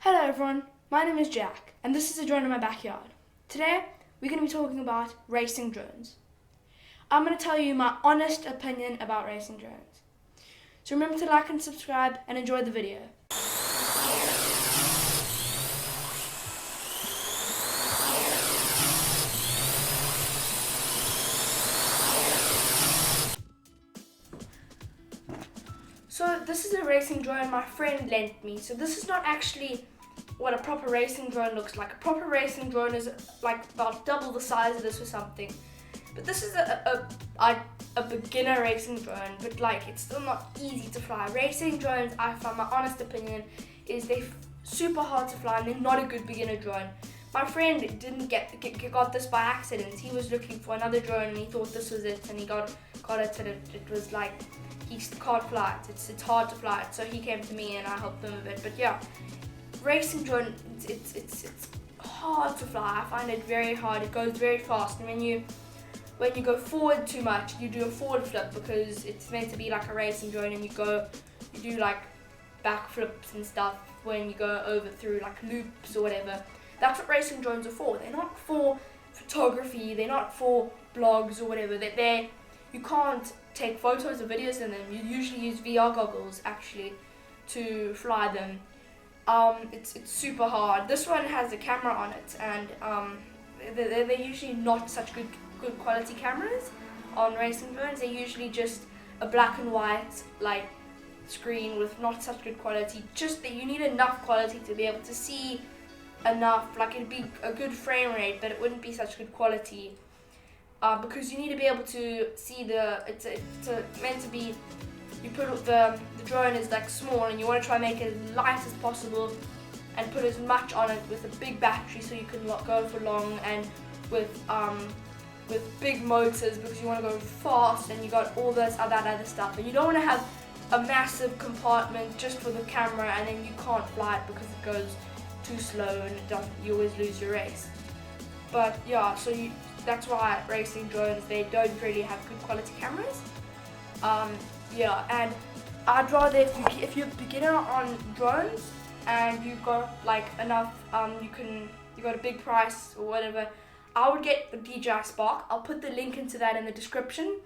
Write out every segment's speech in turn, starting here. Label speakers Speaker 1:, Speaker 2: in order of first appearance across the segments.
Speaker 1: Hello everyone, my name is Jack and this is a drone in my backyard. Today we're going to be talking about racing drones. I'm going to tell you my honest opinion about racing drones. So remember to like and subscribe and enjoy the video. So this is a racing drone my friend lent me. So this is not actually what a proper racing drone looks like. A proper racing drone is like about double the size of this or something. But this is a beginner racing drone, but like it's still not easy to fly. Racing drones, I find, my honest opinion, is they're super hard to fly and they're not a good beginner drone. My friend didn't got this by accident. He was looking for another drone and he thought this was it, and he got it, and it was like, he can't fly it. It's hard to fly it. So he came to me and I helped him a bit. But yeah, racing drone, it's hard to fly. I find it very hard. It goes very fast, and when you go forward too much, you do a forward flip because it's meant to be like a racing drone, and you do like back flips and stuff when you go over through like loops or whatever. That's what racing drones are for. They're not for photography. They're not for blogs or whatever. You can't take photos or videos in them. You usually use VR goggles actually to fly them. It's super hard. This one has a camera on it, and they're usually not such good quality cameras on racing drones. They're usually just a black and white like screen with not such good quality. Just that you need enough quality to be able to see enough. Like, it'd be a good frame rate, but it wouldn't be such good quality. Because you need to be able to see it's meant to be, you put the drone is like small and you want to try and make it as light as possible and put as much on it with a big battery so you can go for long, and with big motors because you want to go fast, and you got all that other stuff, and you don't want to have a massive compartment just for the camera and then you can't fly it because it goes too slow and you always lose your race. But yeah, so that's why racing drones, they don't really have good quality cameras. Yeah, and I'd rather, if you're a beginner on drones and you've got like enough, you got a big price or whatever, I would get the DJI Spark. I'll put the link into that in the description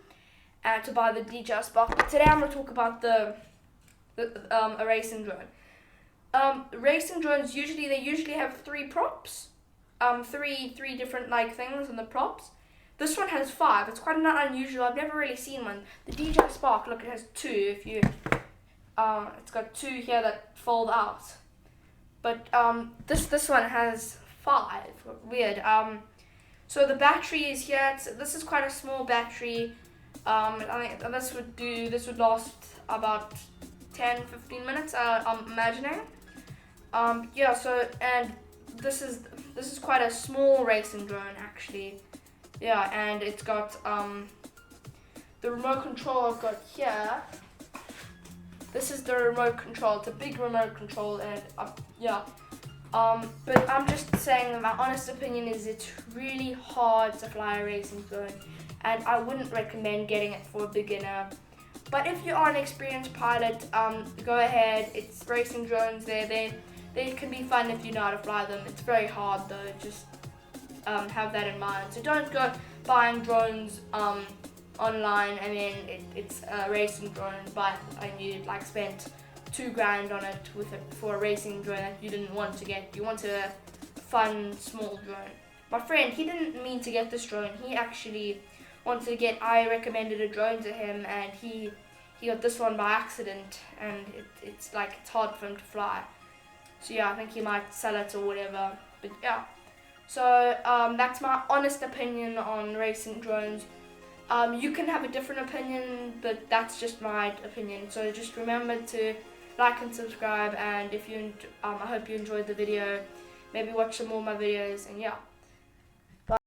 Speaker 1: to buy the DJI Spark. But today I'm going to talk about a racing drone. Racing drones usually have three props. Three different like things in the props. This one has 5. It's quite unusual. I've never really seen one. The DJI Spark, look, it has 2. It's got 2 here that fold out. But this one has 5. Weird. So the battery is here. This is quite a small battery. I think this would last about 10-15 minutes. I'm imagining. Yeah. So, and this is quite a small racing drone actually. Yeah, and it's got the remote control I've got here. This is the remote control. It's a big remote control, and yeah. But I'm just saying that my honest opinion is it's really hard to fly a racing drone, and I wouldn't recommend getting it for a beginner. But if you are an experienced pilot, go ahead. It's racing drones. They can be fun if you know how to fly them. It's very hard though. Just have that in mind. So don't go buying drones online. I mean, it's a racing drone, but you like spent $2,000 on it for a racing drone that you didn't want to get. You want a fun small drone. My friend, he didn't mean to get this drone. He actually wanted to get. I recommended a drone to him, and he got this one by accident, and it's hard for him to fly. So yeah, I think he might sell it or whatever. But yeah, so that's my honest opinion on racing drones. You can have a different opinion, but that's just my opinion. So just remember to like and subscribe, and if I hope you enjoyed the video. Maybe watch some more of my videos, and yeah.